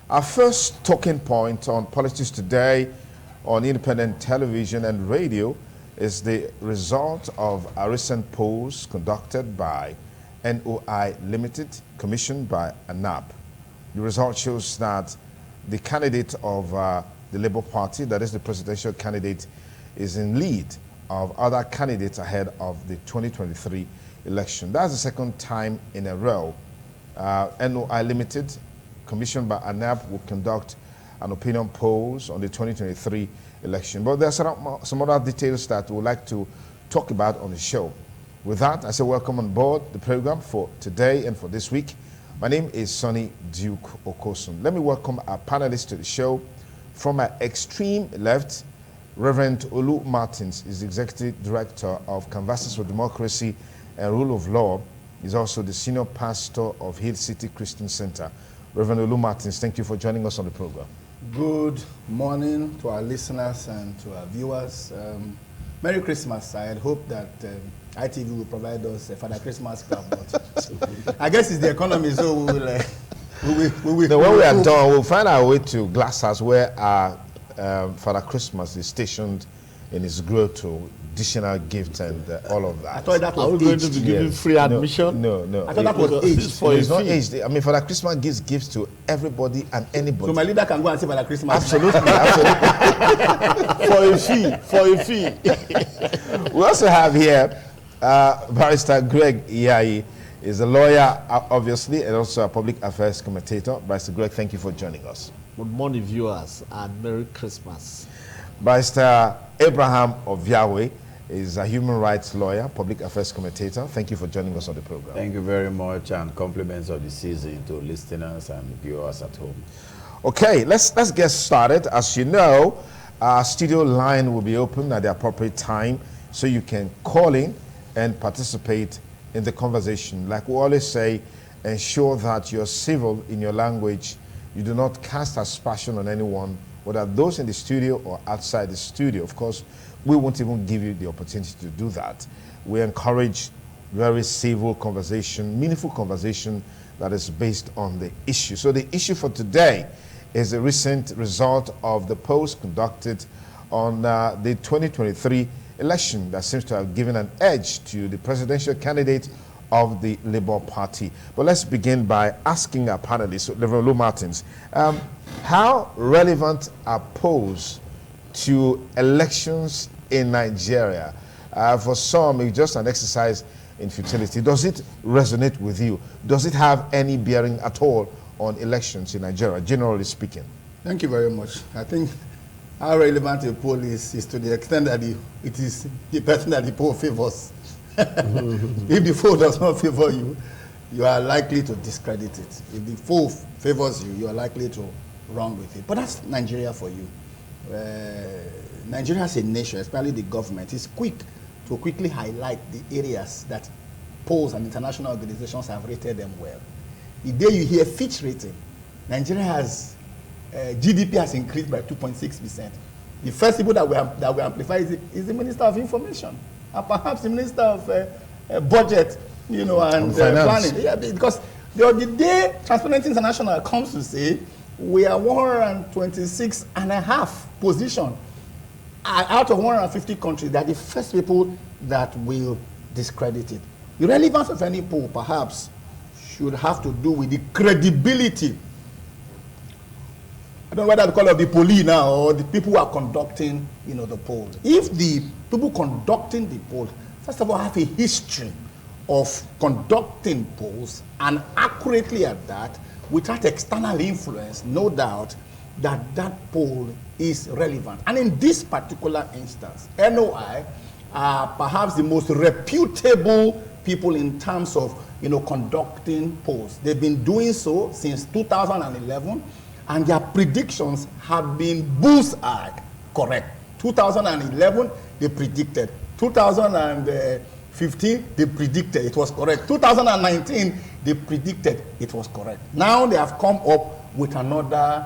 Our first talking point on politics today on independent television and radio is the result of a recent polls conducted by NOI Limited, commissioned by ANAP. The result shows that the candidate of the Labour Party, that is the presidential candidate, is in lead of other candidates ahead of the 2023 election. That's the second time in a row. NOI Limited, commissioned by ANAP, will conduct an opinion polls on the 2023 election. But there are some other details that we would like to talk about on the show. With that, I say welcome on board the program for today and for this week. My name is Sonny Duke Okosun. Let me welcome our panelists to the show. From my extreme left, Reverend Olu Martins is the Executive Director of Canvassers for Democracy and Rule of Law. He's also the Senior Pastor of Hill City Christian Center. Reverend Olu Martins, thank you for joining us on the program. Good morning to our listeners and to our viewers. Merry Christmas. I hope that ITV will provide us a Father Christmas club. But I guess it's the economy, so we will. Now, when we are done, we'll find our way to Glasshouse, where our Father Christmas is stationed in his grotto, additional gifts and all of that. I thought that was Are we going to be giving free admission? No. I thought that was aged. It's not aged. I mean, Father Christmas gives gifts to everybody and anybody. So my leader can go and say Father Christmas. Absolutely, absolutely. For a fee. We also have here Barrister Greg Iyayi, is a lawyer, obviously, and also a public affairs commentator. Barrister Greg, thank you for joining us. Good morning, viewers, and Merry Christmas. Barrister Abraham of Yahweh is a human rights lawyer, public affairs commentator. Thank you for joining us on the program. Thank you very much, and compliments of the season to listeners and viewers at home. Okay, let's get started. As you know, our studio line will be open at the appropriate time, so you can call in and participate in the conversation. Like we always say, ensure that you're civil in your language. You do not cast aspersion on anyone, whether those in the studio or outside the studio. Of course, we won't even give you the opportunity to do that. We encourage very civil conversation, meaningful conversation that is based on the issue. So the issue for today is the recent result of the polls conducted on the 2023 election that seems to have given an edge to the presidential candidate of the Labour Party. But let's begin by asking our panelists, Reverend Olu Martins, how relevant are polls to elections in Nigeria? For some, it's just an exercise in futility. Does it resonate with you? Does it have any bearing at all on elections in Nigeria, generally speaking? Thank you very much. I think how relevant a poll is to the extent that it is the person that the poll favors. If the poll does not favor you, you are likely to discredit it. If the poll favors you, you are likely to run with it. But that's Nigeria for you. Nigeria as a nation, especially the government, is quick to quickly highlight the areas that polls and international organizations have rated them well. The day you hear Fitch rating, Nigeria has GDP has increased by 2.6%. The first people that we amplify is the Minister of Information, and perhaps the Minister of Budget, and planning. Yeah, because the day Transparency International comes to say we are 126 and a half position out of 150 countries, they are the first people that will discredit it. The relevance of any poll perhaps should have to do with the credibility. I don't know whether to call it the police now or the people who are conducting, the poll. If the people conducting the poll, first of all, have a history of conducting polls and accurately at that, without external influence, no doubt that poll is relevant. And in this particular instance, NOI are perhaps the most reputable people in terms of, conducting polls. They've been doing so since 2011. And their predictions have been bullseye correct. 2011, they predicted. 2015, they predicted it was correct. 2019, they predicted it was correct. Now they have come up with another,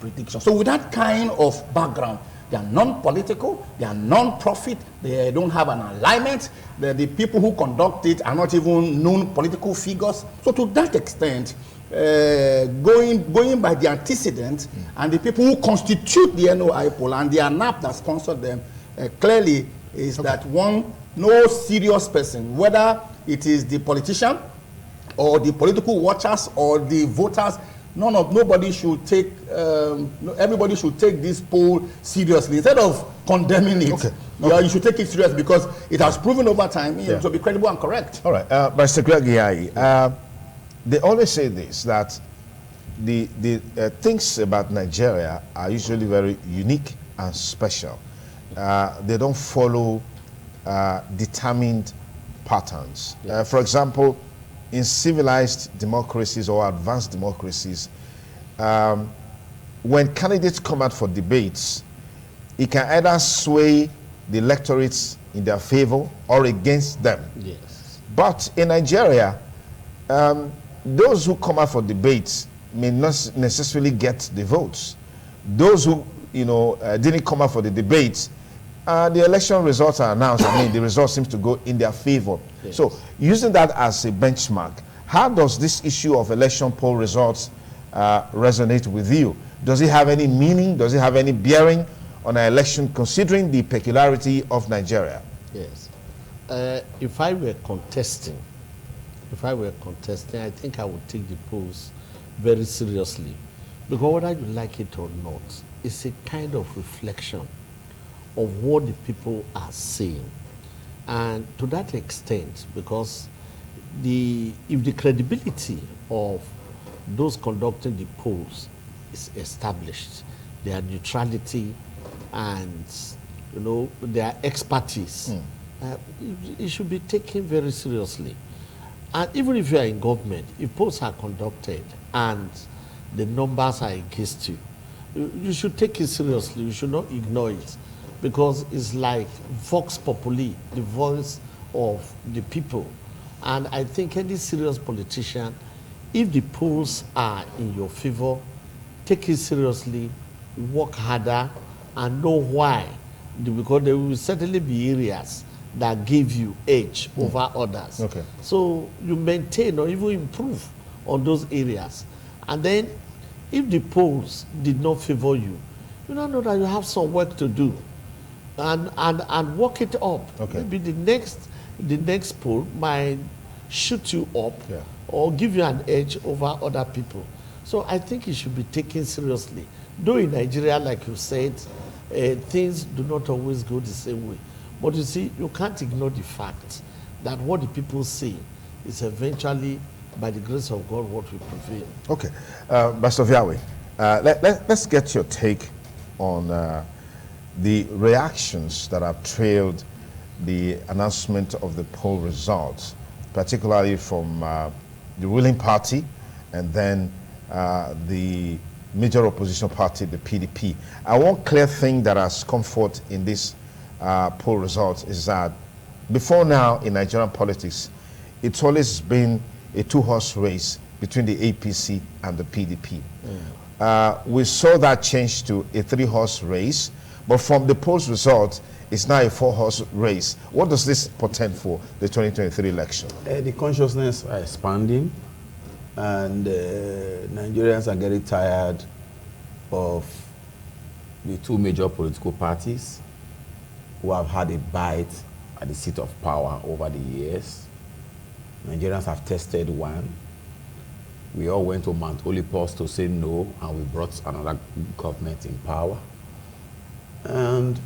prediction. So with that kind of background, They are non-political, they are non-profit, they don't have an alignment. The people who conduct it are not even known political figures. So to that extent, going by the antecedent and the people who constitute the NOI poll and the ANAP that sponsored them, clearly is that no serious person, whether it is the politician or the political watchers or the voters, nobody should take, everybody should take this poll seriously. Instead of condemning it, you should take it serious because it has proven over time to be credible and correct. All right, Mr. Gregiai, they always say this, that the things about Nigeria are usually very unique and special. They don't follow determined patterns. For example, in civilized democracies or advanced democracies, when candidates come out for debates, it can either sway the electorates in their favor or against them. Yes. But in Nigeria, those who come out for debates may not necessarily get the votes. Those who didn't come out for the debates, the election results are announced. I mean, the result seems to go in their favor. Yes. So, using that as a benchmark, how does this issue of election poll results resonate with you? Does it have any meaning? Does it have any bearing on an election, considering the peculiarity of Nigeria? Yes. If I were contesting, I think I would take the polls very seriously, because whether you like it or not, it's a kind of reflection of what the people are saying. And to that extent, because if the credibility of those conducting the polls is established, their neutrality and their expertise, it should be taken very seriously. And even if you are in government, if polls are conducted and the numbers are against you, you should take it seriously. You should not ignore it, because it's like vox populi, the voice of the people. And I think any serious politician, if the polls are in your favor, take it seriously, work harder, and know why. Because there will certainly be areas that give you edge over others. Okay. So you maintain or even improve on those areas. And then if the polls did not favor you, you now know that you have some work to do. And work it up. Okay. Maybe the next poll might shoot you up or give you an edge over other people. So I think it should be taken seriously. Though in Nigeria, like you said, things do not always go the same way. But you see, you can't ignore the fact that what the people say is eventually, by the grace of God, what will prevail. Okay. Pastor Viawe, let's get your take on the reactions that have trailed the announcement of the poll results, particularly from the ruling party and then the major opposition party, the PDP. And one clear thing that has come forth in this poll results is that before now in Nigerian politics, it's always been a two-horse race between the APC and the PDP. We saw that change to a three-horse race, but from the poll's result, it's now a four-horse race. What does this portend for the 2023 election? The consciousness are expanding, and Nigerians are getting tired of the two major political parties who have had a bite at the seat of power over the years. Nigerians have tested one. We all went to Mount Olympus to say no, and we brought another government in power. And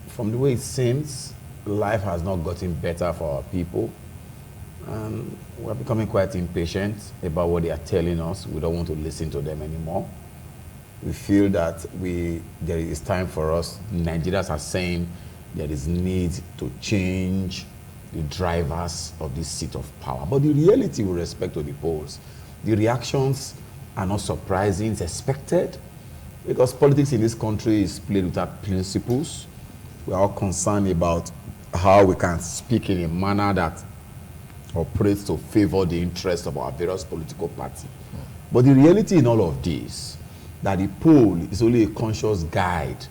from the way it seems, life has not gotten better for our people. And we're becoming quite impatient about what they are telling us. We don't want to listen to them anymore. We feel that there is time for us. Nigerians are saying there is need to change the drivers of this seat of power. But the reality with respect to the polls, the reactions are not surprising, it's expected, because politics in this country is played without principles. We are all concerned about how we can speak in a manner that operates to favor the interests of our various political parties. But the reality in all of this, that the poll is only a conscious guide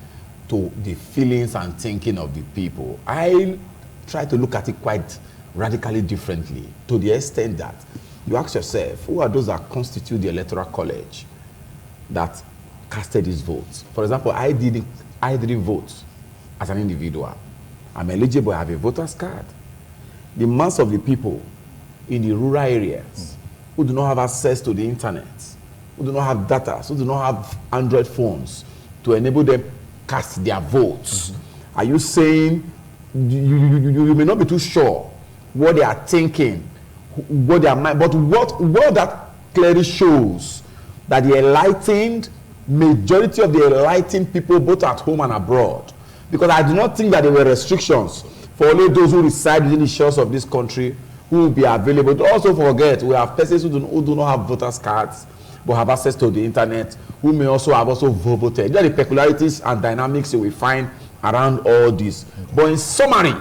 to the feelings and thinking of the people. I try to look at it quite radically differently, to the extent that you ask yourself, who are those that constitute the electoral college that casted his votes? For example, I didn't vote as an individual. I'm eligible, I have a voter's card. The mass of the people in the rural areas who do not have access to the internet, who do not have data, who do not have Android phones to enable them cast their votes. Are you saying you may not be too sure what they are thinking, what they are mind, but what that clearly shows that the enlightened majority of the enlightened people, both at home and abroad, because I do not think that there were restrictions for only those who reside within the shores of this country who will be available. Don't also forget, we have persons who do not have voters cards but have access to the internet, who may also have voted. There are the peculiarities and dynamics you will find around all this. But in summary,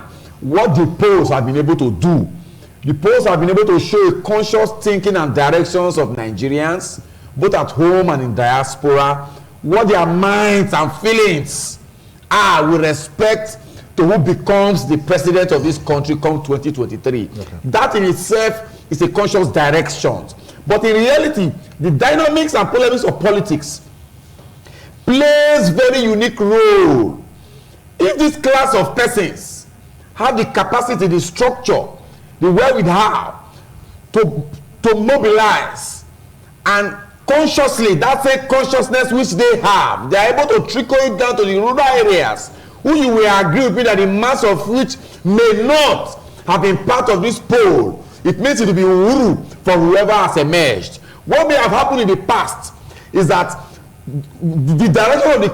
what the polls have been able to do, the polls have been able to show a conscious thinking and directions of Nigerians, both at home and in diaspora, what their minds and feelings are with respect to who becomes the president of this country come 2023. Okay. That in itself is a conscious direction. But in reality, the dynamics and polemics of politics plays very unique role. If this class of persons have the capacity, the structure, the wherewithal to mobilize, and consciously, that's a consciousness which they have, they are able to trickle it down to the rural areas, who you will agree with me that the mass of which may not have been part of this poll. It means it will be uru for whoever has emerged. What may have happened in the past is that the direction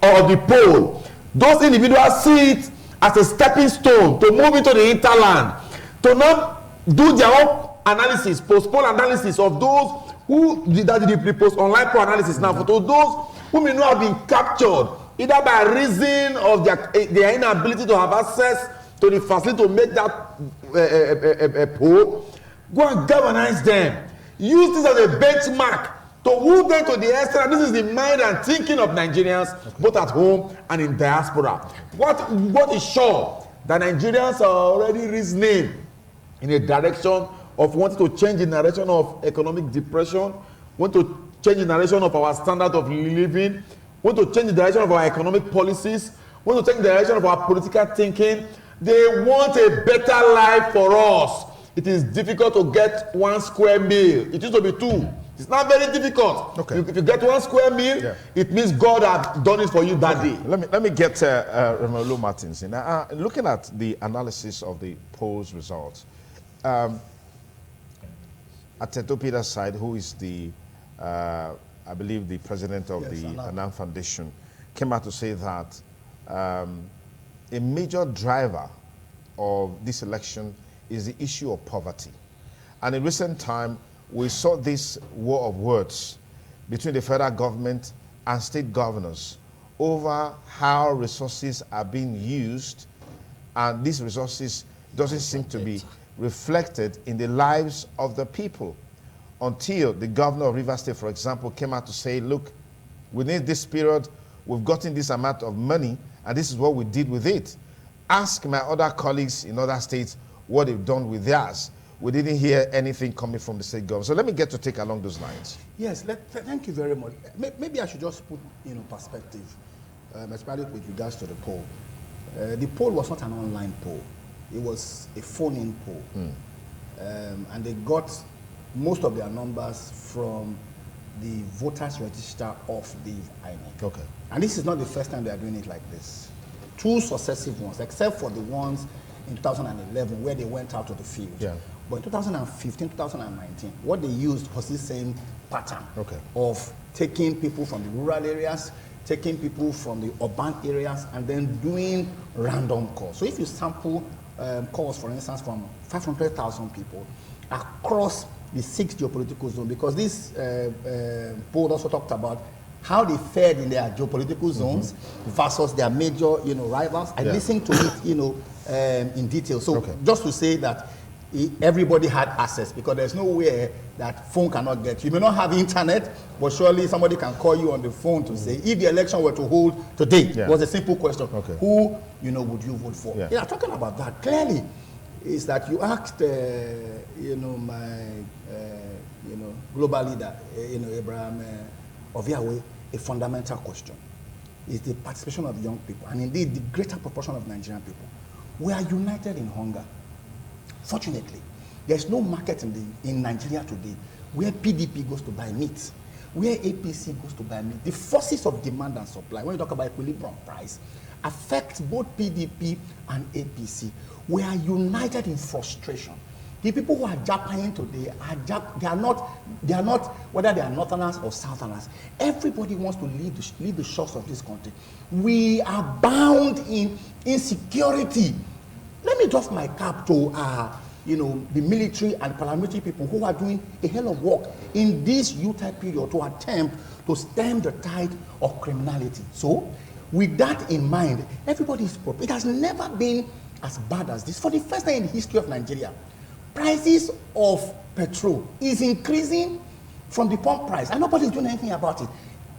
of the poll, those individuals see it as a stepping stone to move into the hinterland, to not do their own analysis, post-poll analysis of those who did the post-online poll analysis now, for those who may not have been captured either by reason of their inability to have access to the facility to make that poll, go and galvanize them. Use this as a benchmark to move them to the extent. This is the mind and thinking of Nigerians, both at home and in diaspora. What is sure that Nigerians are already reasoning in a direction of wanting to change the narration of economic depression, want to change the narration of our standard of living, want to change the direction of our economic policies, want to change the direction of our political thinking. They want a better life for us. It is difficult to get 1 square meal. It used to be 2. It's not very difficult. Okay. If you get 1 square meal, it means God has done it for you that day. Let me get Romelu Martins in. Looking at the analysis of the polls results, Ateto Peter's side, who is the, I believe, the president of the ANAP Foundation, came out to say that a major driver of this election is the issue of poverty. And in recent time, we saw this war of words between the federal government and state governors over how resources are being used, and these resources doesn't seem to be reflected in the lives of the people, until the governor of Rivers State, for example, came out to say, look, within this period, we've gotten this amount of money, and this is what we did with it. Ask my other colleagues in other states what they've done with theirs. We didn't hear anything coming from the state government. So let me get to take along those lines. Yes, thank you very much. Maybe I should just put perspective, especially with regards to the poll. The poll was not an online poll. It was a phone-in poll. And they got most of their numbers from the voters register of the INEC. Okay. And this is not the first time they are doing it like this. 2 successive ones, except for the ones in 2011 where they went out to the field. Yeah. But in 2015, 2019, what they used was the same pattern of taking people from the rural areas, taking people from the urban areas, and then doing random calls. So if you sample calls, for instance, from 500,000 people across the 6 geopolitical zones, because this poll also talked about how they fared in their geopolitical zones versus their major, rivals. I listened to it, in detail. So just to say that everybody had access, because there's nowhere that phone cannot get. You may not have internet, but surely somebody can call you on the phone to say, if the election were to hold today, it was a simple question. Okay. Who, would you vote for? Yeah. Yeah, talking about that, clearly, is that you asked, my, global leader, Abraham Oviawe, a fundamental question. Is the participation of young people, and indeed the greater proportion of Nigerian people, we are united in hunger. Fortunately, there's no market in Nigeria today where PDP goes to buy meat, where APC goes to buy meat. The forces of demand and supply, when you talk about equilibrium price, affect both PDP and APC. We are united in frustration. The people who are Japanese today they are not whether they are northerners or southerners. Everybody wants to leave the shores of this country. We are bound in insecurity. Let me doff my cap to the military and paramilitary people who are doing a hell of work in this U-type period to attempt to stem the tide of criminality. So, with that in mind, everybody is prepared. It has never been as bad as this. For the first time in the history of Nigeria, prices of petrol is increasing from the pump price, and nobody is doing anything about it.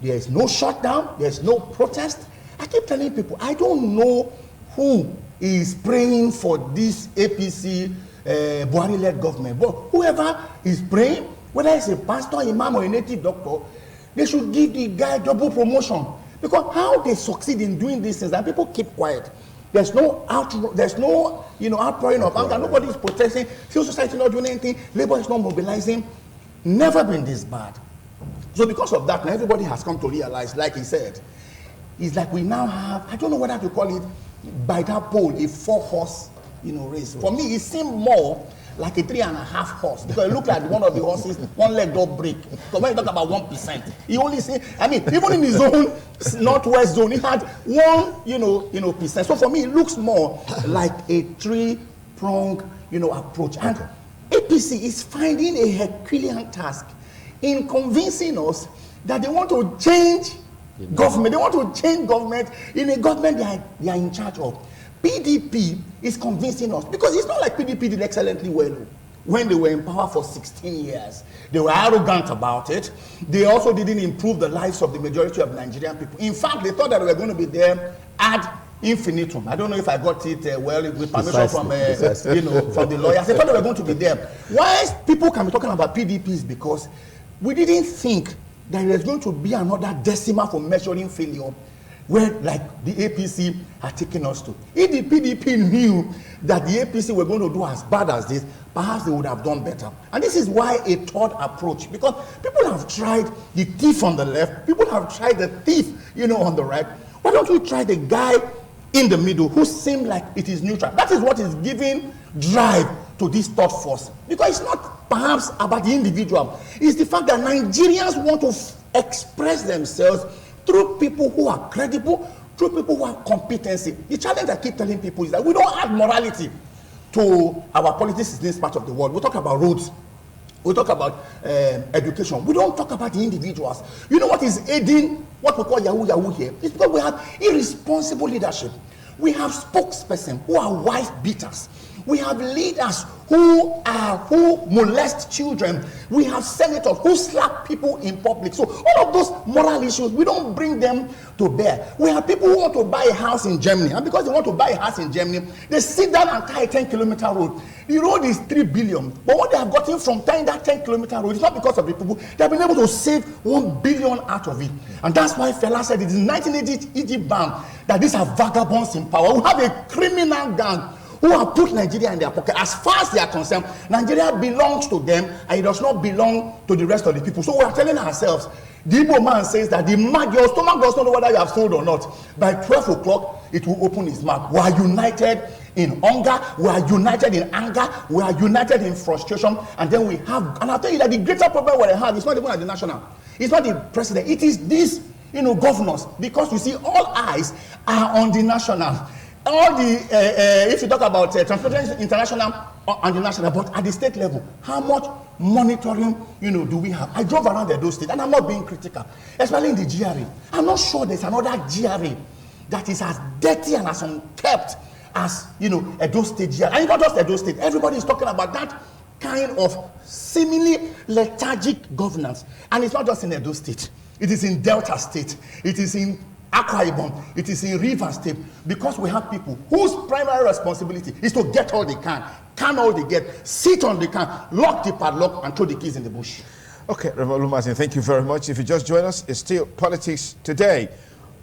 There is no shutdown, there is no protest. I keep telling people, I don't know who is praying for this APC Buhari-led government, but whoever is praying, whether it's a pastor, imam, or a native doctor, they should give the guy double promotion, because how they succeed in doing these things, and people keep quiet. There's no outpouring of anger. Nobody is protesting. Civil society not doing anything. Labor is not mobilizing. Never been this bad. So because of that, now everybody has come to realize, like he said, it's like we now have, I don't know whether to call it by that poll, a 4-horse, race. For me, it seemed more like a 3.5 horse, because it looked like one of the horses, one leg don't break. So when you talk about 1%, he only say, even in his own northwest zone, he had 1, percent. So for me, it looks more like a 3-pronged, approach. And APC is finding a Herculean task in convincing us that they want to change government. They want to change government in a government they are in charge of. PDP is convincing us, because it's not like PDP did excellently well when they were in power for 16 years. They were arrogant about it. They also didn't improve the lives of the majority of Nigerian people. In fact, they thought that they were going to be there ad infinitum. I don't know if I got it well with permission from from the lawyers. They thought they were going to be there. Why people can be talking about PDP is because we didn't think that there's going to be another decimal for measuring failure, where like the APC had taken us to. If the PDP knew that the APC were going to do as bad as this, perhaps they would have done better. And this is why a third approach, because people have tried the thief on the left, people have tried the thief, on the right. Why don't we try the guy in the middle who seems like it is neutral? That is what is giving drive to this third force. Because it's not perhaps about the individual. It's the fact that Nigerians want to express themselves through people who are credible, through people who have competency. The challenge I keep telling people is that we don't add morality to our politics in this part of the world. We talk about roads, we talk about education. We don't talk about the individuals. You know what is aiding what we call Yahoo here? It's because we have irresponsible leadership. We have spokespersons who are wife beaters. We have leaders who molest children. We have senators who slap people in public. So all of those moral issues, we don't bring them to bear. We have people who want to buy a house in Germany, and because they want to buy a house in Germany, they sit down and tie a 10-kilometer road. The road is 3 billion, but what they have gotten from tying that 10-kilometer road is not because of the people. They have been able to save 1 billion out of it. And that's why Fela said it is 1980 Egypt bound that these are vagabonds in power who have a criminal gang who have put Nigeria in their pocket. As far as they are concerned, Nigeria belongs to them and it does not belong to the rest of the people. So we are telling ourselves, the Igbo man says that your stomach does not know whether you have sold or not. By 12 o'clock, it will open its mouth. We are united in hunger, we are united in anger, we are united in frustration, and then we have, and I'll tell you that the greater problem we have is not even at the national, it's not the president, it is these, governors, because you see, all eyes are on the national. All the, if you talk about Transparency International and the national, but at the state level, how much monitoring, do we have? I drove around those states, and I'm not being critical, especially in the GRA. I'm not sure there's another GRA that is as dirty and as unkept as, Edo State here. And it's not just Edo State. Everybody is talking about that kind of seemingly lethargic governance. And it's not just in Edo State. It is in Delta State. It is in Akwa Ibom. It is in Rivers State. Because we have people whose primary responsibility is to get all they can all they get, sit on the can, lock the padlock, and throw the keys in the bush. Okay, Reverend Martin, thank you very much. If you just join us, it's still Politics Today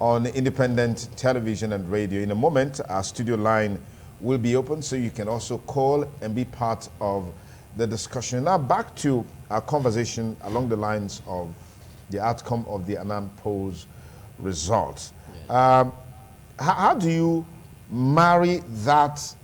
on independent television and radio. In a moment, our studio line will be open, so you can also call and be part of the discussion. Now, back to our conversation along the lines of the outcome of the ANAP polls results. Yeah. How do you marry that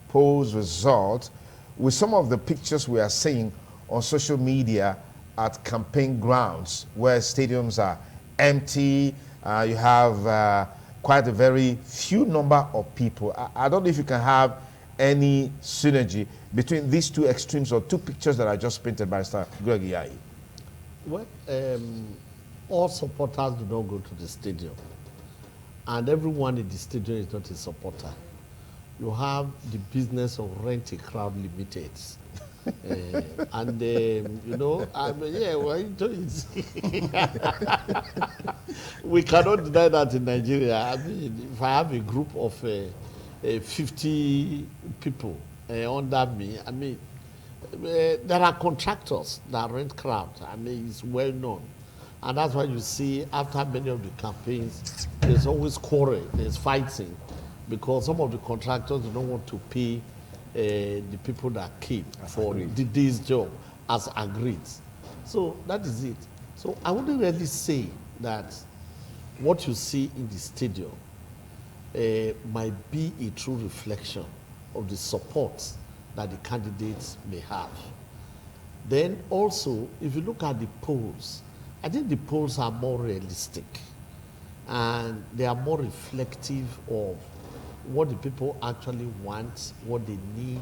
polls result with some of the pictures we are seeing on social media at campaign grounds where stadiums are empty? You have quite a very few number of people. I don't know if you can have any synergy between these two extremes or two pictures that I just painted by Mr. Greg Yai. Well, all supporters do not go to the stadium, and everyone in the stadium is not a supporter. You have the business of Rent a Crowd Limited. And yeah, well, we cannot deny that in Nigeria. I mean, if I have a group of 50 people under me, I mean, there are contractors that rent crowds. I mean, it's well known. And that's why you see after many of the campaigns, there's always quarrel, there's fighting, because some of the contractors do not want to pay the people that came for this job as agreed. So that is it. So I wouldn't really say that what you see in the stadium might be a true reflection of the support that the candidates may have. Then also, if you look at the polls, I think the polls are more realistic and they are more reflective of what the people actually want, what they need,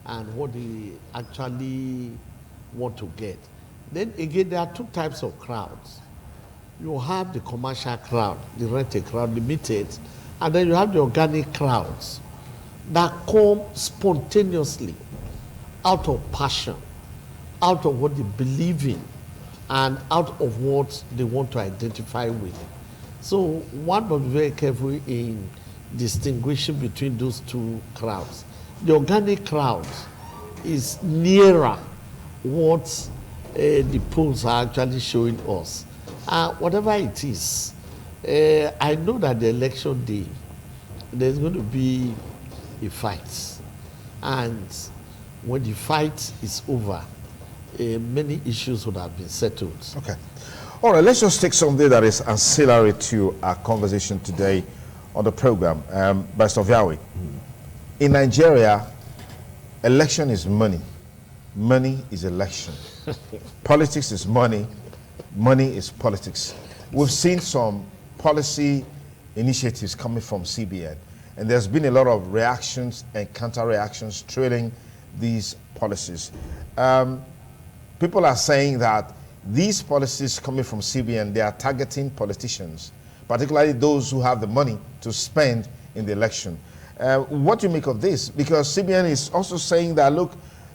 and what they actually want to get. Then again, there are two types of crowds. You have the commercial crowd, the Rent a Crowd Limited, and then you have the organic crowds that come spontaneously out of passion, out of what they believe in, and out of what they want to identify with. So one must be very careful in distinguishing between those two crowds. The organic crowd is nearer what the polls are actually showing us. Whatever it is, I know that the election day, there's going to be a fight. And when the fight is over, many issues would have been settled. Okay. All right, let's just take something that is ancillary to our conversation today on the program. Best of Yahweh. In Nigeria, election is money. Money is election. Politics is money. Money is politics. We've seen some policy initiatives coming from CBN, and there's been a lot of reactions and counter-reactions trailing these policies. People are saying that these policies coming from CBN, they are targeting politicians, particularly those who have the money to spend in the election. What do you make of this? Because CBN is also saying that, look,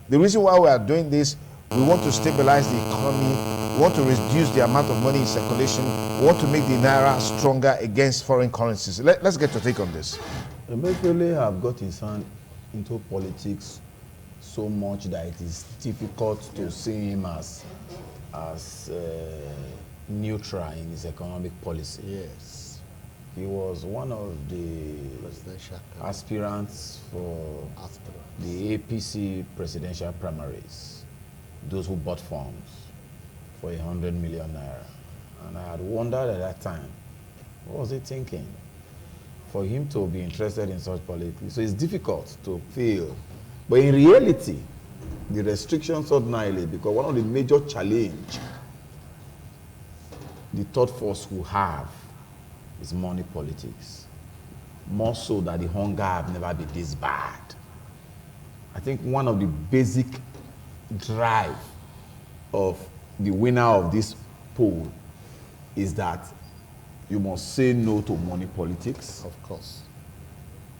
the reason why we are doing this, we want to stabilize the economy, we want to reduce the amount of money in circulation, we want to make the Naira stronger against foreign currencies. Let's get your take on this. Emiefele have got his hand into politics so much that it is difficult to see him as neutral in his economic policy. Yes. He was one of the aspirants for the APC presidential primaries, those who bought forms for 100 million naira. And I had wondered at that time, what was he thinking for him to be interested in such politics? So it's difficult to feel. But in reality, the restrictions ordinarily, because one of the major challenge the third force will have is money politics. More so that the hunger have never been this bad. I think one of the basic drive of the winner of this poll is that you must say no to money politics. Of course.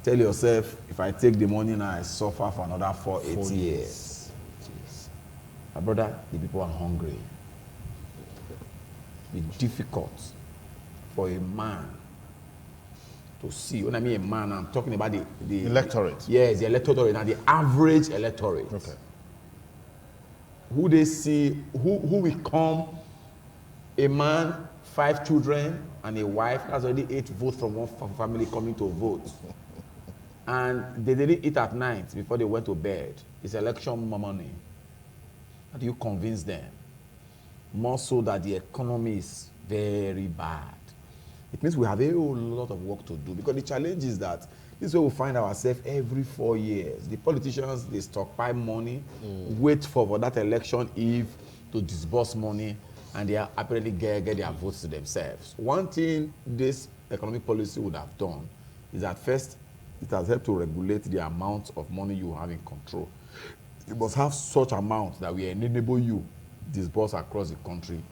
Tell yourself, if I take the money now, I suffer for another 4 years. My brother, the people are hungry. It's difficult for a man to see. When I mean a man, I'm talking about the electorate. Yes, the electorate, and the average electorate. Okay. Who they see, who will come, a man, 5 children, and a wife. That's already 8 votes from one family coming to vote. And they didn't eat at night before they went to bed. It's election money. How do you convince them? More so that the economy is very bad. It means we have a whole lot of work to do, because the challenge is that this is where we find ourselves every 4 years. The politicians, they stockpile money, wait for that election eve to disburse money, and they apparently get their votes to themselves. One thing this economic policy would have done is that first, it has helped to regulate the amount of money you have in control. You must have such amount that will enable you disburse across the country.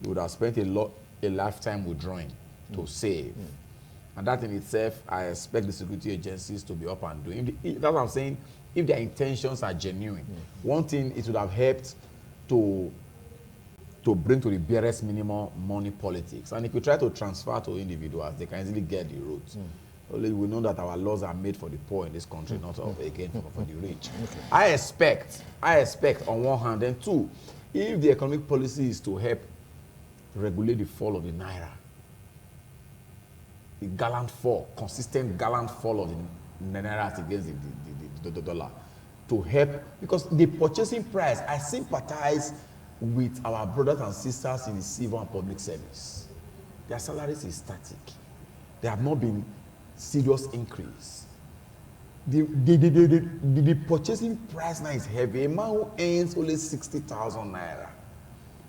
You would have spent a lifetime withdrawing to save. And that in itself, I expect the security agencies to be up and doing. That's what I'm saying. If their intentions are genuine, one thing, it would have helped to bring to the barest minimum money politics. And if you try to transfer to individuals, they can easily get the root. Only we know that our laws are made for the poor in this country, not again for the rich. Okay. I expect on one hand, and two, if the economic policy is to help regulate the fall of the naira, the gallant fall, consistent gallant fall of the naira against the dollar, to help, because the purchasing price, I sympathize with our brothers and sisters in the civil and public service. Their salaries is static. There have not been serious increase. The purchasing price now is heavy. A man who earns only 60,000 naira,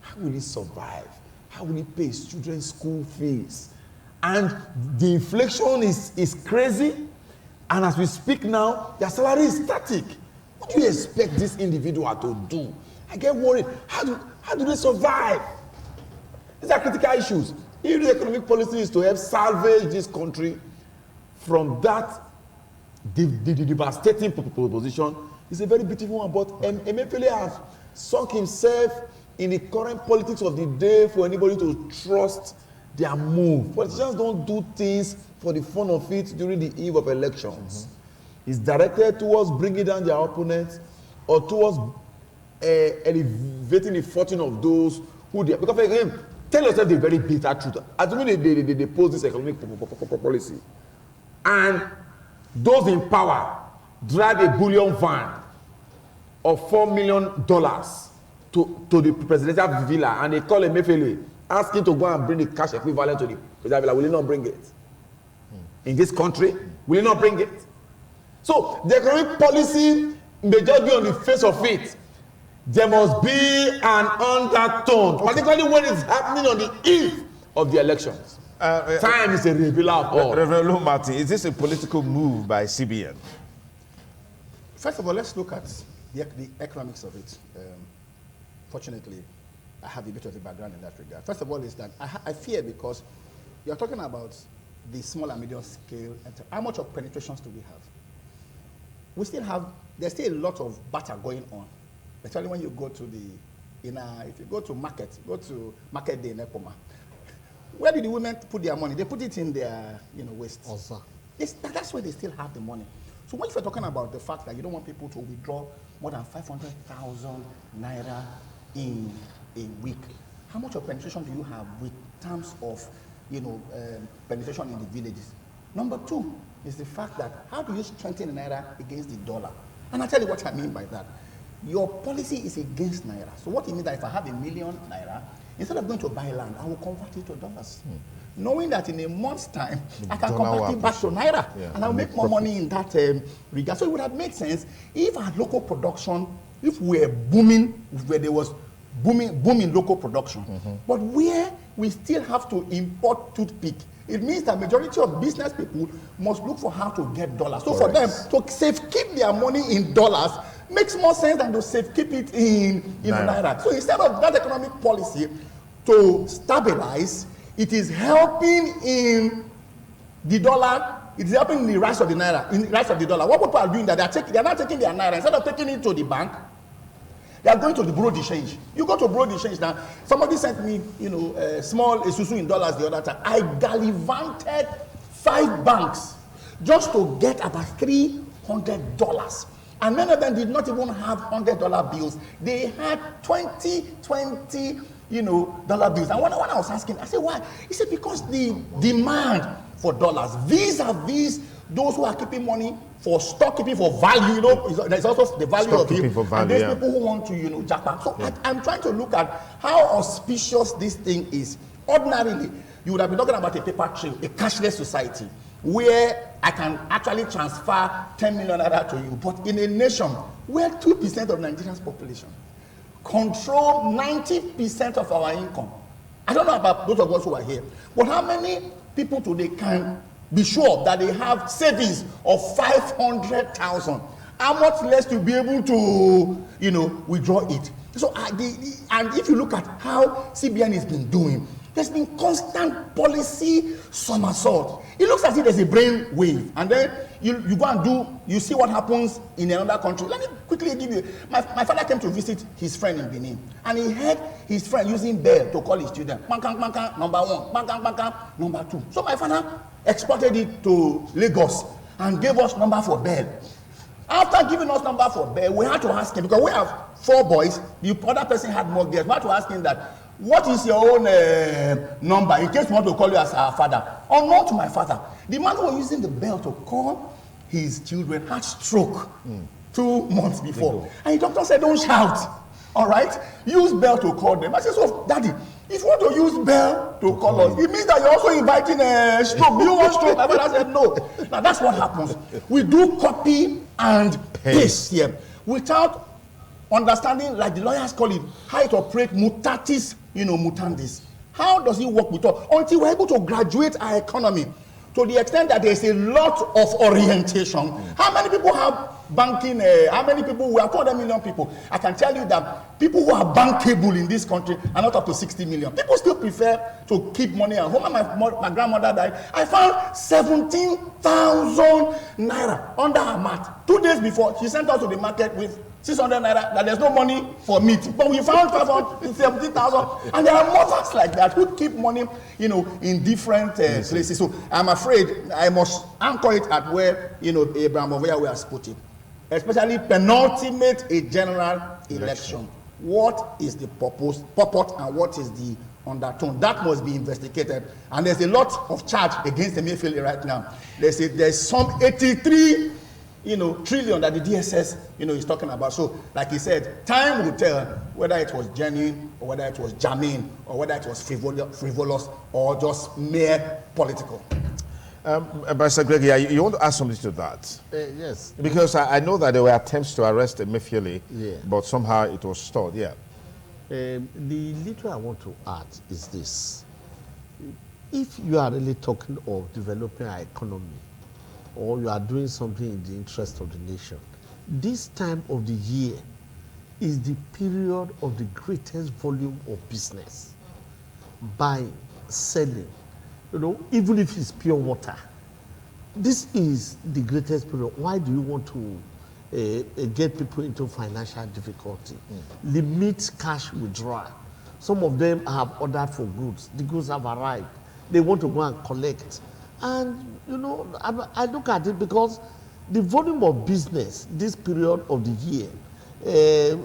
how will he survive? How will he pay his children's school fees? And the inflation is crazy. And as we speak now, their salary is static. What do you expect this individual to do? I get worried. How do they survive? These are critical issues. If the economic policy is to help salvage this country from that devastating position, it's a very beautiful one. But Emiefele has sunk himself in the current politics of the day for anybody to trust their move. Politicians don't do things for the fun of it during the eve of elections. It's directed towards bringing down their opponents or towards elevating the fortune of those who they, because again, tell yourself the very bitter truth. Assuming they pose this economic policy, and those in power drive a bullion van of $4 million to the presidential villa, and they call Emiefele, ask him to go and bring the cash equivalent to the presidential villa. Will he not bring it? In this country, will he not bring it? So the economic policy may just be on the face of it. There must be an undertone, particularly when it's happening on the eve of the elections. Time is a revealer of all. Reverend Martin, is this a political move by CBN? First of all, let's look at the economics of it. Fortunately, I have a bit of a background in that regard. First of all, is that I fear, because you're talking about the small and medium scale. How much of penetrations do we have? We still have, there's still a lot of barter going on. Especially when you go to if you go to market day in Ekoma. Where do the women put their money? They put it in their, waist. Also. That's where they still have the money. So when you're talking about the fact that you don't want people to withdraw more than 500,000 naira in a week, how much of penetration do you have with terms of, penetration in the villages? Number two is the fact that how do you strengthen the naira against the dollar? And I'll tell you what I mean by that. Your policy is against naira. So what it means that if I have $1 million naira, instead of going to buy land, I will convert it to dollars. Knowing that in a month's time, I can convert it back to naira, and I'll make more money in that regard. So it would have made sense if our local production, if we're booming, where there was booming local production, but where we still have to import toothpick, it means that majority of business people must look for how to get dollars. So for them to keep their money in dollars makes more sense than to keep it in naira. So instead of that economic policy to stabilize, it is helping in the dollar it is helping in the rise of the naira, in the rise of the dollar. What people are doing that they are not taking their naira, instead of taking it to the bank, they are going to the bureau de change. You go to bureau de change now. Somebody sent me, a small isusu in dollars the other time. I gallivanted 5 banks just to get about $300. And many of them did not even have $100 bills. They had 20 dollar bills. And when I was asking, I said, why? He said, because the demand for dollars, vis-a-vis those who are keeping money for stock keeping for value, there's also the value stock of it. For value, and there's yeah. people who want to, jackpot. So I'm trying to look at how auspicious this thing is. Ordinarily, you would have been talking about a paper trail, a cashless society, where I can actually transfer 10 million naira to you. But in a nation where 2% of Nigeria's population control 90% of our income, I don't know about those of us who are here, but how many people today can be sure that they have savings of 500,000? How much less to be able to, withdraw it? So, and if you look at how CBN has been doing, there's been constant policy somersault. It looks as if there's a brain wave, and then you go and you see what happens in another country. Let me quickly give you, my father came to visit his friend in Benin, and he heard his friend using bell to call his student. Bankang, bankang, number 1, bankang, bankang, number 2. So my father exported it to Lagos and gave us number for bell. After giving us number for bell, we had to ask him, because we have 4 boys, the other person had more girls. We had to ask him that, what is your own number, in case we want to call you as our father? Unknown to my father, the man who was using the bell to call his children had stroke 2 months before. And the doctor said, don't shout, all right? Use bell to call them. I said, so daddy, if you want to use bell to call us, it means that you're also inviting a stroke. Do you want stroke? My father said, no. Now that's what happens. We do copy and paste here without understanding, like the lawyers call it, how it operates mutatis, mutandis. How does it work with us? Until we're able to graduate our economy to the extent that there's a lot of orientation. How many people have banking? How many people? We are 200 million people. I can tell you that people who are bankable in this country are not up to 60 million. People still prefer to keep money at home. When my grandmother died, I found 17,000 naira under her mat. 2 days before, she sent us to the market with 600 naira, that there's no money for meat. But we found 17,000. And there are mothers like that who keep money, in different places. So I'm afraid I must anchor it at where, Abraham Oveyawe has put it. Especially penultimate a general election. What is the purport and what is the undertone? That must be investigated. And there's a lot of charge against Emiefele right now. There's some 83 trillion that the DSS, is talking about. So, like he said, time will tell whether it was genuine or whether it was germane or whether it was frivolous or just mere political. Mr. Gregory, you want to add something to that? Yes. Because I know that there were attempts to arrest Emiefele, Yeah. but somehow it was stalled. Yeah. The little I want to add is this. If you are really talking of developing our economy, or you are doing something in the interest of the nation, this time of the year is the period of the greatest volume of business. Buying, selling, even if it's pure water. This is the greatest period. Why do you want to get people into financial difficulty? Limit cash withdrawal. Some of them have ordered for goods. The goods have arrived. They want to go and collect. And, I look at it because the volume of business this period of the year,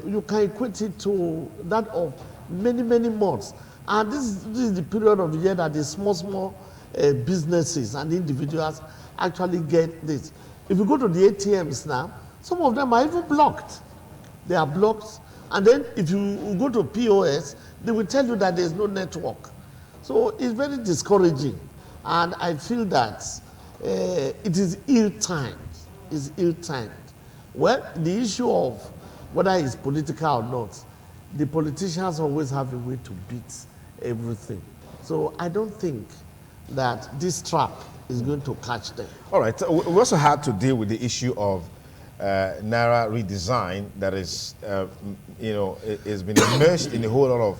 you can equate it to that of many, many months. And this is the period of the year that the small businesses and individuals actually get this. If you go to the ATMs now, some of them are even blocked. They are blocked. And then if you go to POS, they will tell you that there's no network. So it's very discouraging. And I feel that it is ill-timed. It's ill-timed. Well, the issue of whether it's political or not, the politicians always have a way to beat everything. So I don't think that this trap is going to catch them. All right. We also had to deal with the issue of Naira Redesign that is, has been immersed in a whole lot of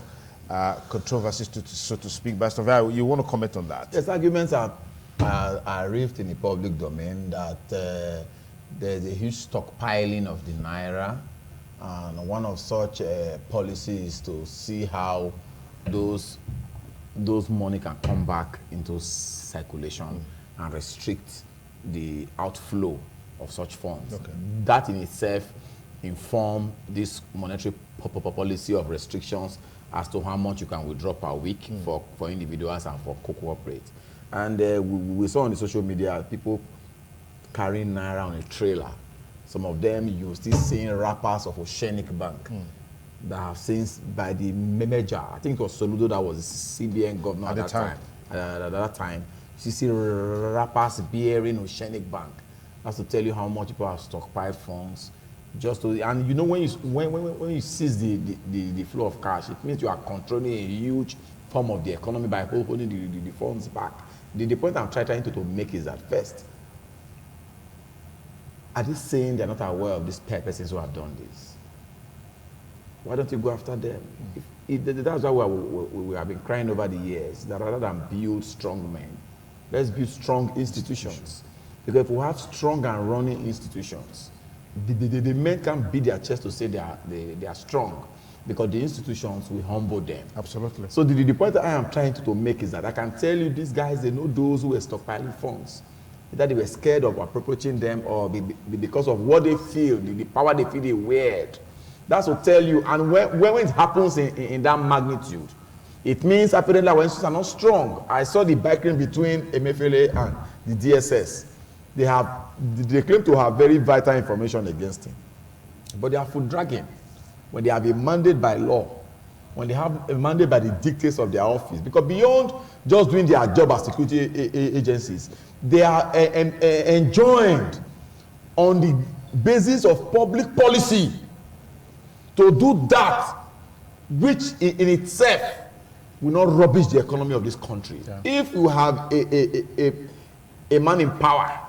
controversies, so to speak. But you want to comment on that? Yes, arguments are are rift in the public domain that there's a huge stockpiling of the Naira, and one of such policies to see how those money can come back into circulation and restrict the outflow of such funds. Okay. That in itself inform this monetary policy of restrictions as to how much you can withdraw per week for individuals and for corporates. And we saw on the social media people carrying Naira on a trailer. Some of them, you're still seeing wrappers of Oceanic Bank that have since, by the merger, I think it was Soludo that was the CBN governor at that time. At that time, you see wrappers bearing Oceanic Bank. That's to tell you how much people have stockpiled funds. Just to, and you know, when you seize the flow of cash, it means you are controlling a huge form of the economy by holding the funds back. The point I'm trying to make is that first, are they saying they're not aware of these persons who have done this? Why don't you go after them? That's why we have been crying over the years, that rather than build strong men, let's build strong institutions. Because if we have strong and running institutions, the men can beat their chest to say they are strong, because the institutions will humble them. Absolutely. So the point that I am trying to make is that I can tell you these guys, they know those who were stockpiling funds, that they were scared of approaching them, or because of what they feel, the power they feel they weird. That's to tell you, and when it happens in that magnitude, it means apparently our institutions are not strong. I saw the bickering between Emiefele and the DSS. They claim to have very vital information against him, but they are foot dragging. When they have a mandate by law, when they have a mandate by the dictates of their office, because beyond just doing their job as security agencies, they are enjoined on the basis of public policy to do that which in itself will not rubbish the economy of this country. Yeah. If you have a man in power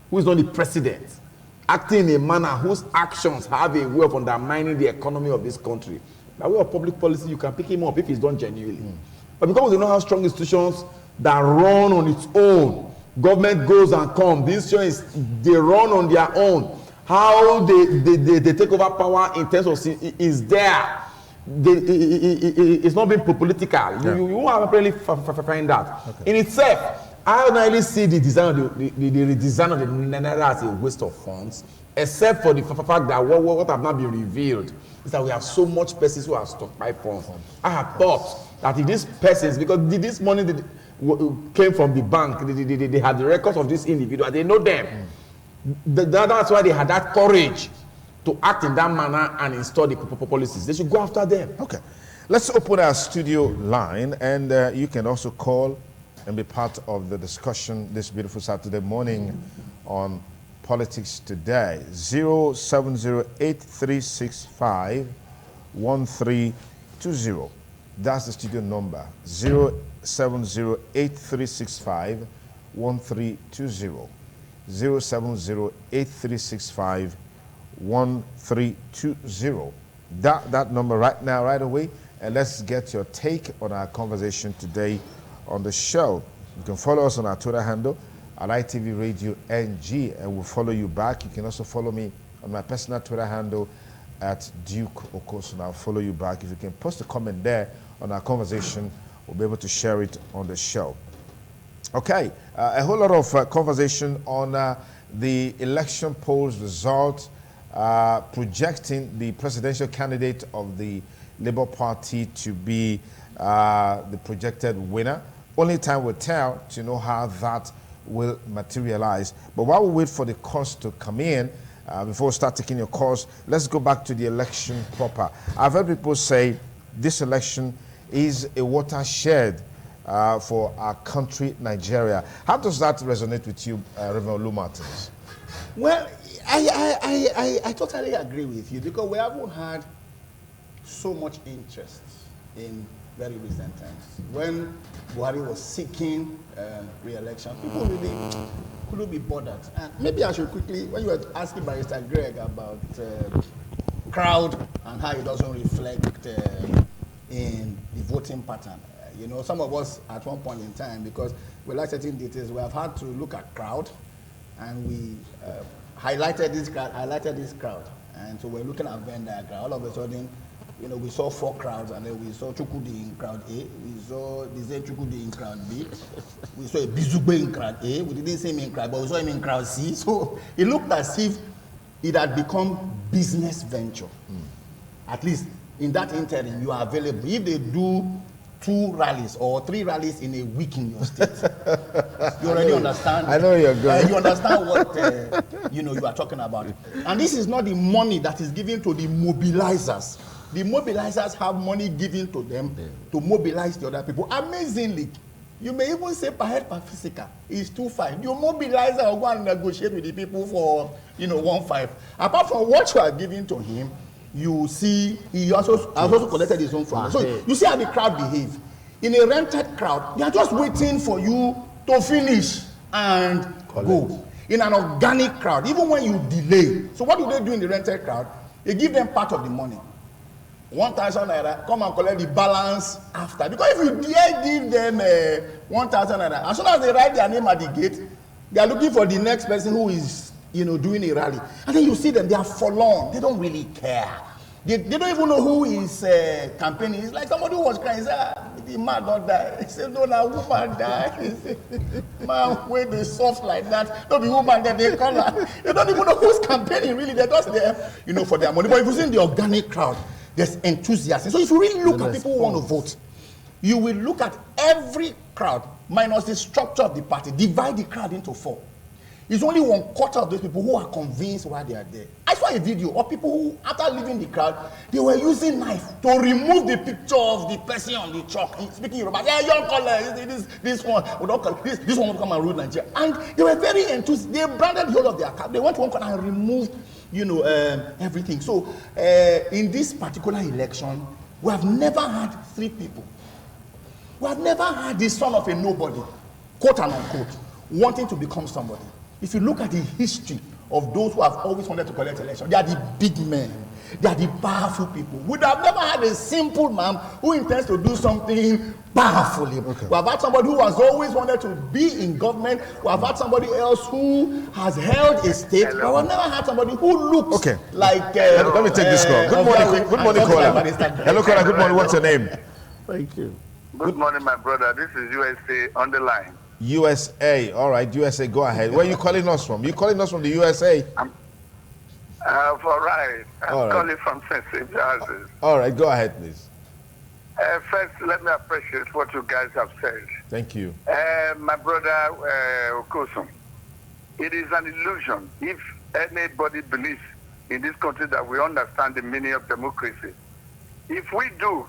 who is not the president, acting in a manner whose actions have a way of undermining the economy of this country, by way of public policy, you can pick him up if he's done genuinely. But because we don't have strong institutions that run on its own, government goes and comes, these institutions, they run on their own. How they take over power in terms of is there. It's not being political. Yeah. You won't apparently find that. Okay. In itself, I don't really see the design of the redesign of the Naira as a waste of funds, except for the fact that what have not been revealed is that we have so much persons who have stockpiled funds. I have thought that if these persons, because this money came from the bank, they had the records of this individual, they know them. That's why they had that courage to act in that manner and install the policies. They should go after them. Okay. Let's open our studio line, and you can also call and be part of the discussion this beautiful Saturday morning on Politics Today. 07083651320. That's the studio number. 07083651320. 07083651320. That number right now, right away, and let's get your take on our conversation today on the show. You can follow us on our Twitter handle at ITV Radio NG, and we'll follow you back. You can also follow me on my personal Twitter handle at Duke Okosun. I'll follow you back. If you can post a comment there on our conversation, we'll be able to share it on the show. Okay, a whole lot of conversation on the election polls result, projecting the presidential candidate of the Labour Party to be the projected winner. Only time will tell to know how that will materialize. But while we wait for the calls to come in, before we start taking your calls, let's go back to the election proper. I've heard people say this election is a watershed for our country, Nigeria. How does that resonate with you, Reverend Olu Martins? Well, I totally agree with you, because we haven't had so much interest in very recent times. When Buhari was seeking re-election, people really couldn't be bothered. And maybe I should quickly, when you were asking Barrister Greg about crowd and how it doesn't reflect in the voting pattern, You know, some of us at one point in time, because we like certain details, we have had to look at crowd, and we highlighted this crowd, and so we're looking at Venn diagram. All of a sudden, you know, we saw 4 crowds, and then we saw Chukudi in crowd A, we saw Dizen Chukudi in crowd B, we saw a Bizugbe in crowd A, we didn't see him in crowd, but we saw him in crowd C. So it looked as if it had become business venture. At least in that interim, you are available. If they do 2 rallies or 3 rallies in a week in your state, you already understand. I know you're good. You understand what you know you are talking about. And this is not the money that is given to the mobilizers. The mobilizers have money given to them to mobilize the other people. Amazingly, you may even say per head per physical is 2.5. Your mobilizer will go and negotiate with the people for 1.5. Apart from what you are giving to him, you see he has also collected his own funds. So you see how the crowd behave. In a rented crowd, they are just waiting for you to finish and go. In an organic crowd, even when you delay, so what do they do in the rented crowd? They give them part of the money. 1,000 naira, come and collect the balance after. Because if you dare give them 1,000 naira, as soon as they write their name at the gate, they are looking for the next person who is, doing a rally. And then you see them, they are forlorn. They don't really care. They don't even know who is campaigning. It's like somebody who was crying. He said, the man don't die. He said, no, now woman die. He said, man, when they soft like that, don't be woman that they call her. They don't even know who's campaigning, really. They're just there, for their money. But if you see in the organic crowd, there's enthusiasm. So if you really look at people who want to vote, you will look at every crowd minus the structure of the party, divide the crowd into 4. It's only 1/4 of those people who are convinced why they are there. I saw a video of people who, after leaving the crowd, they were using knife to remove the picture of the person on the chalk. Speaking Yoruba, young color, this one, this one will come and rule Nigeria. And they were very enthusiastic. They branded the whole of their crowd. They went to one corner and removed everything. So in this particular election, we have never had 3 people. We have never had the son of a nobody, quote and unquote, wanting to become somebody. If you look at the history of those who have always wanted to collect election, they are the big men. They are the powerful people. We have never had a simple man who intends to do something powerfully. Okay. We have had somebody who has always wanted to be in government. We have had somebody else who has held a state. Hello. But we've never had somebody who looks like... let me take this call. Good morning, caller. Hello, caller. Good morning. What's your name? Thank you. Good morning, my brother. This is USA on the line. USA. All right, USA. Go ahead. Where are you calling us from? You calling us from the USA? I'm calling from St. George's. All right, go ahead, please. First, let me appreciate what you guys have said. Thank you. My brother Okosum, it is an illusion if anybody believes in this country that we understand the meaning of democracy. If we do,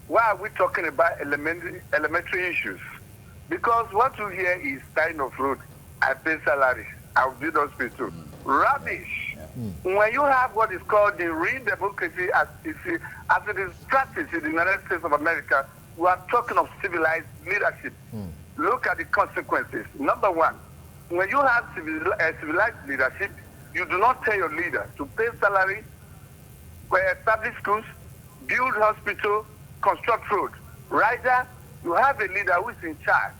why are we talking about elementary issues? Because what you hear is dying of road, I pay salary, I'll build hospital. Rubbish. When you have what is called the real democracy as it is practiced in the United States of America, we are talking of civilized leadership. Look at the consequences. Number 1, when you have civilized leadership, you do not tell your leader to pay salary, establish schools, build hospital, construct road. Rather, you have a leader who is in charge,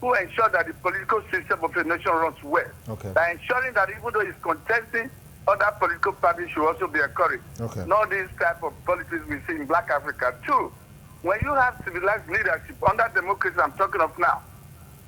who ensures that the political system of the nation runs well. Okay. By ensuring that even though he's contesting, other political parties should also be encouraged. Okay. Not this type of politics we see in Black Africa. 2, when you have civilized leadership under democracy I'm talking of now,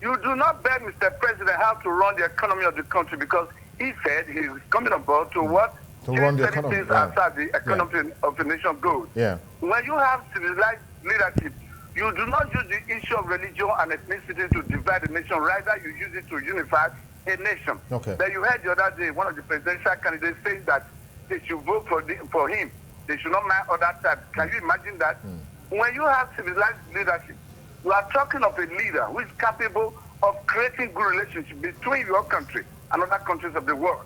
you do not beg Mr. President how to run the economy of the country, because he said he's coming on board to what? To run the economy. Things outside the economy of the nation goes. Yeah. When you have civilized leadership, you do not use the issue of religion and ethnicity to divide the nation. Rather, you use it to unify a nation. Okay. Then you heard the other day one of the presidential candidates saying that they should vote for him. They should not mind other types. Can you imagine that? When you have civilized leadership, you are talking of a leader who is capable of creating good relationships between your country and other countries of the world.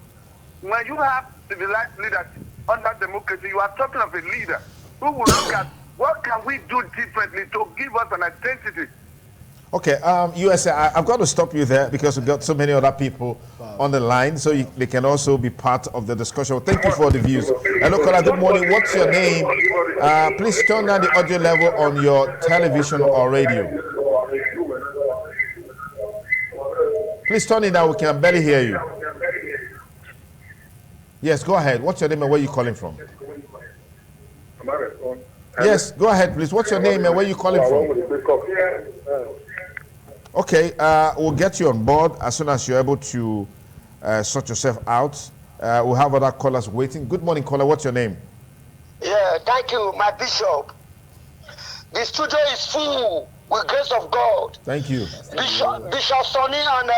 When you have civilized leadership under democracy, you are talking of a leader who will look at what can we do differently to give us an identity Okay, USA, I've got to stop you there because we've got so many other people on the line, so they can also be part of the discussion. Thank you for the views. Hello, caller, good morning. What's your name? Please turn down the audio level on your television or radio. Please turn it down, we can barely hear you. Yes, go ahead. What's your name and where are you calling from? Yes, go ahead, please. What's your name and where are you calling from? Okay, we'll get you on board as soon as you're able to sort yourself out. We'll have other callers waiting. Good morning, caller. What's your name? Yeah, thank you, my bishop. The studio is full with grace of God. Thank you. Bishop Sonny and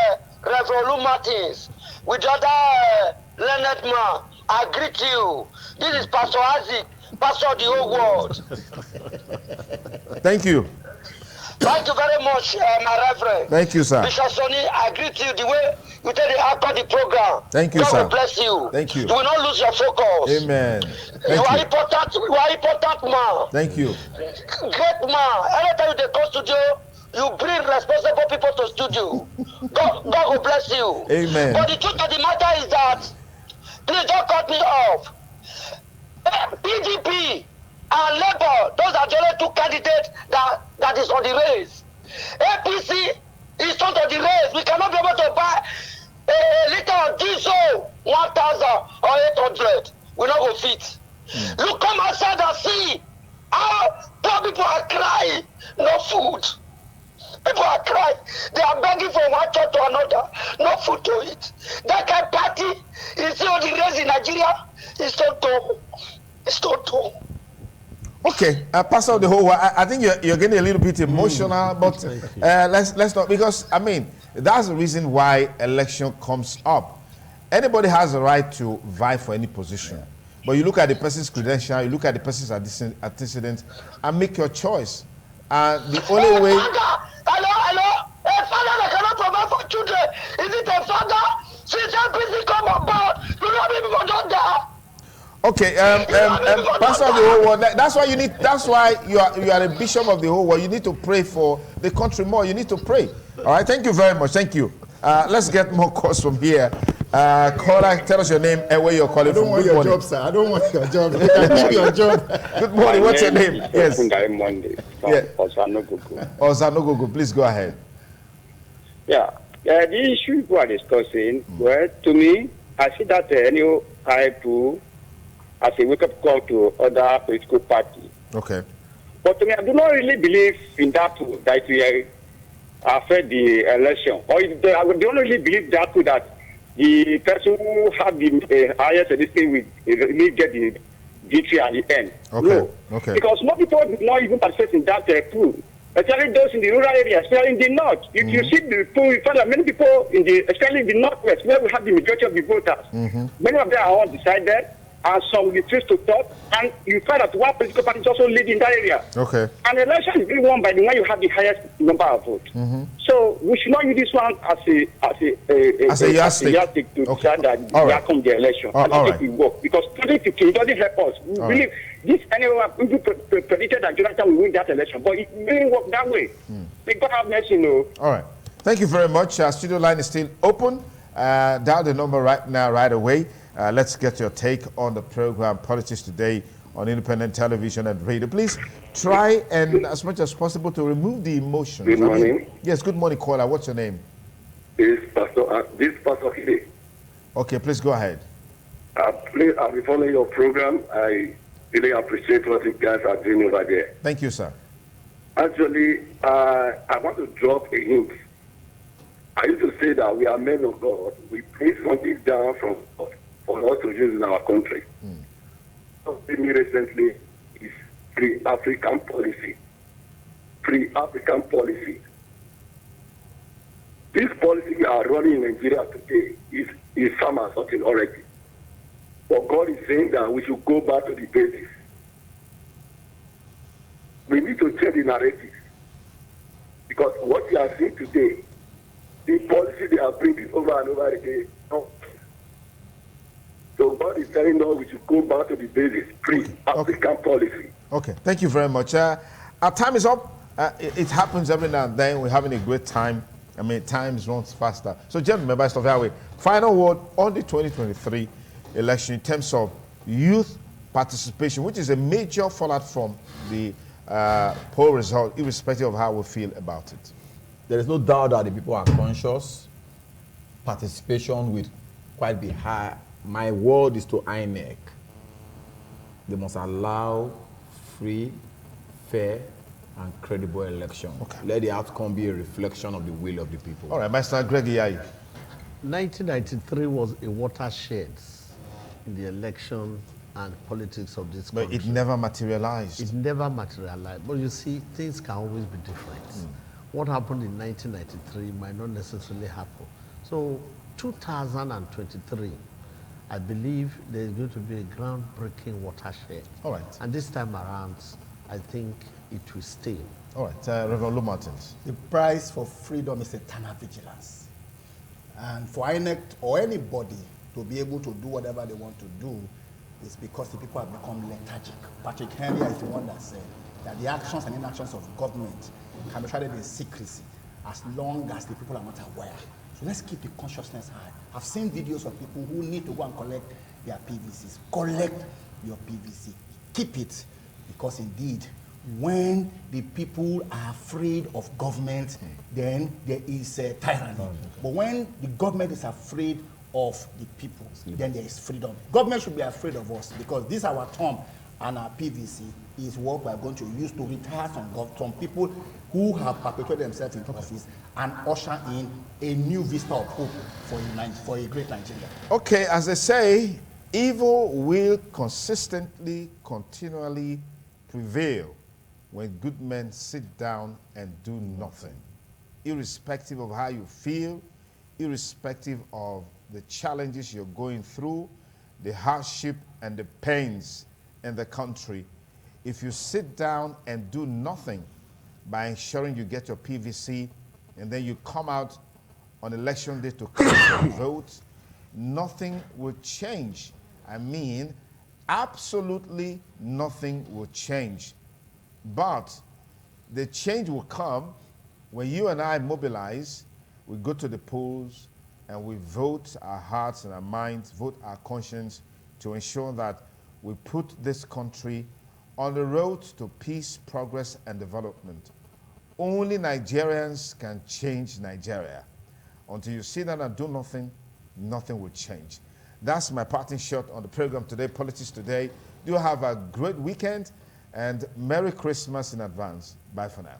Reverend Lou Martins, with other learned man, I greet you. This is Pastor Isaac, Pastor of the whole world. Thank you. Thank you very much, my reverend. Thank you, sir. Bishop Sonny, I greet you the way you tell the after the program. Thank you, God sir. will bless you. Thank you. You will not lose your focus. Amen. You are important. You are important man. Thank you. Great man. Anytime you come studio, you bring responsible people to studio. God will bless you. Amen. But the truth of the matter is that, please don't cut me off. PDP and Labour, those are the only two candidates that is on the race. APC is not on the race. We cannot be able to buy a liter of diesel 1,000 or 800. We not go fit. Look, come outside and see how poor people are crying. No food. People are crying. They are begging from one church to another. No food to eat. That kind of party is still on the race in Nigeria. It's not done. It's not done. Okay, Pastor of the whole world, I think you're getting a little bit emotional, but let's not, because I mean that's the reason why election comes up. Anybody has a right to vie for any position, but you look at the person's credential, you look at the person's antecedents, and make your choice. And the only way. Hello. A father that cannot provide for children, is it a father? Since NPC come on board, you know people don't die. Okay, Pastor of the whole world. That's why you need. That's why you are a bishop of the whole world. You need to pray for the country more. You need to pray. All right. Thank you very much. Thank you. Let's get more calls from here. Caller, tell us your name and where you're calling from. I don't want your job, sir. I don't want your job. You can keep your job. Good morning. What's your name? Yes. Monday. Yeah. Osanogogo. Please go ahead. Yeah. The issue we are discussing, well, to me, I see that any type as a wake-up call to other political parties. Okay. But to me, I do not really believe in that we affect the election. Or I don't really believe that the person who had the highest edition will really get the victory at the end. Okay. No. Okay. Because most people did not even participate in that pool. Especially those in the rural areas, especially in the north. If you see the pool, you find that many people especially in the northwest, where we have the majority of the voters. Many of them are undecided. And some refuse to talk, and you find that one political party is also leading that area. Okay. And the election is being won by the one you have the highest number of votes. So we should not use this one as a yardstick to decide that the outcome of the election. And I think it will work because 2015 doesn't help us. We believe this anyone predicted that Jonathan will win that election, but it didn't work that way. May God have mercy, All right. Thank you very much. Our studio line is still open. Dial the number right now, right away. Let's get your take on the program Politics Today on independent television and radio. Please try and as much as possible to remove the emotions. Good morning. Yes, good morning, caller. What's your name? This Pastor Hide. Okay, please go ahead. I've been following your program. I really appreciate what you guys are doing over there. Thank you, sir. Actually, I want to drop a hint. I used to say that we are men of God. We bring something down from God for us to use in our country. Something recently is free African policy. Free African policy. This policy we are running in Nigeria today is some something already. But God is saying that we should go back to the basics. We need to change the narrative. Because what we are seeing today, the policy they are bringing over and over again, no. So God is telling us we should go back to the basics, free African policy. Okay, thank you very much. Our time is up. It happens every now and then. We're having a great time. I mean, time runs faster. So, gentlemen, by stuff that way, final word on the 2023 election in terms of youth participation, which is a major fallout from the poll result, irrespective of how we feel about it. There is no doubt that the people are conscious. Participation will quite be high. My word is to INEC. They must allow free, fair, and credible election. Okay. Let the outcome be a reflection of the will of the people. All right, Mr. Greg Yayi. 1993 was a watershed in the election and politics of this country. But it never materialized. It never materialized. But you see, things can always be different. What happened in 1993 might not necessarily happen. So 2023, I believe there's going to be a groundbreaking watershed. All right. And this time around, I think it will stay. All right, Reverend Lou Martins. The price for freedom is eternal vigilance. And for INEC or anybody to be able to do whatever they want to do is because the people have become lethargic. Patrick Henry is the one that said that the actions and inactions of government can be treated in secrecy as long as the people are not aware. So let's keep the consciousness high. I've seen videos of people who need to go and collect their PVCs. Collect your PVC. Keep it, because indeed, when the people are afraid of government, then there is tyranny. But when the government is afraid of the people, then there is freedom. Government should be afraid of us, because this our term and our PVC is what we are going to use to retire some people who have perpetuated themselves in office and usher in a new vista of hope for a great Nigeria. Okay, as they say, evil will consistently, continually prevail when good men sit down and do nothing, irrespective of how you feel, irrespective of the challenges you're going through, the hardship and the pains in the country. If you sit down and do nothing by ensuring you get your PVC, and then you come out on election day to cast your vote, nothing will change. I mean, absolutely nothing will change. But the change will come when you and I mobilize, we go to the polls, and we vote our hearts and our minds, vote our conscience to ensure that we put this country on the road to peace, progress, and development. Only Nigerians can change Nigeria. Until you sit down and do nothing, nothing will change. That's my parting shot on the program today, Politics Today. Do have a great weekend, and Merry Christmas in advance. Bye for now.